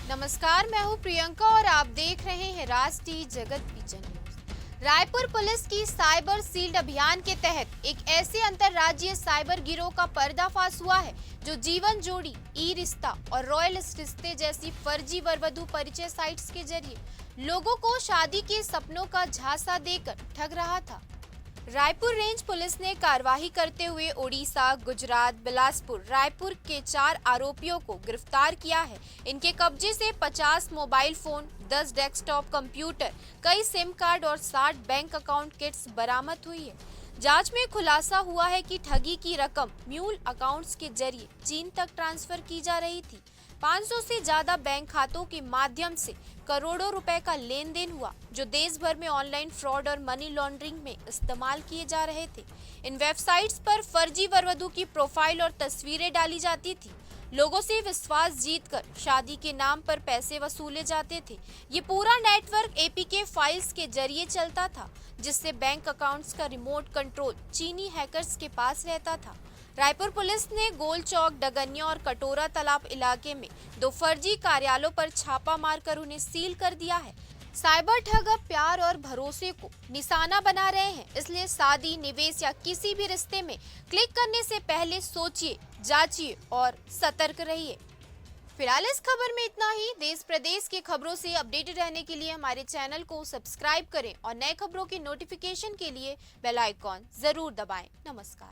नमस्कार, मैं हूं प्रियंका और आप देख रहे हैं राष्ट्रीय जगत विजन न्यूज। रायपुर पुलिस की साइबर सील्ड अभियान के तहत एक ऐसे अंतर्राज्यीय साइबर गिरोह का पर्दाफाश हुआ है जो जीवन जोड़ी, ई रिश्ता और रॉयल रिश्ते जैसी फर्जी वर-वधू परिचय साइट्स के जरिए लोगों को शादी के सपनों का झांसा देकर ठग रहा था। रायपुर रेंज पुलिस ने कार्रवाई करते हुए ओडिशा, गुजरात, बिलासपुर, रायपुर के 4 आरोपियों को गिरफ्तार किया है। इनके कब्जे से 50 मोबाइल फोन, 10 डेस्कटॉप कंप्यूटर, कई सिम कार्ड और 60 बैंक अकाउंट किट्स बरामद हुई है। जांच में खुलासा हुआ है कि ठगी की रकम म्यूल अकाउंट्स के जरिए चीन तक ट्रांसफर की जा रही थी। 500 से ज्यादा बैंक खातों के माध्यम से करोड़ों रुपए का लेन देन हुआ, जो देश भर में ऑनलाइन फ्रॉड और मनी लॉन्ड्रिंग में इस्तेमाल किए जा रहे थे। इन वेबसाइट्स पर फर्जी वरवधु की प्रोफाइल और तस्वीरें डाली जाती थी। लोगों से विश्वास जीतकर शादी के नाम पर पैसे वसूले जाते थे। ये पूरा नेटवर्क एपीके फाइल्स के जरिए चलता था, जिससे बैंक अकाउंट्स का रिमोट कंट्रोल चीनी हैकर्स के पास रहता था। रायपुर पुलिस ने गोल चौक, डगनिया और कटोरा तालाब इलाके में 2 फर्जी कार्यालयों पर छापा मारकर उन्हें सील कर दिया है। साइबर ठग अब प्यार और भरोसे को निशाना बना रहे हैं, इसलिए शादी, निवेश या किसी भी रिश्ते में क्लिक करने से पहले सोचिए, जांचिए और सतर्क रहिए। फिलहाल इस खबर में इतना ही। देश प्रदेश की खबरों से अपडेटेड रहने के लिए हमारे चैनल को सब्सक्राइब करें और नए खबरों की नोटिफिकेशन के लिए बेल आइकॉन जरूर दबाएं। नमस्कार।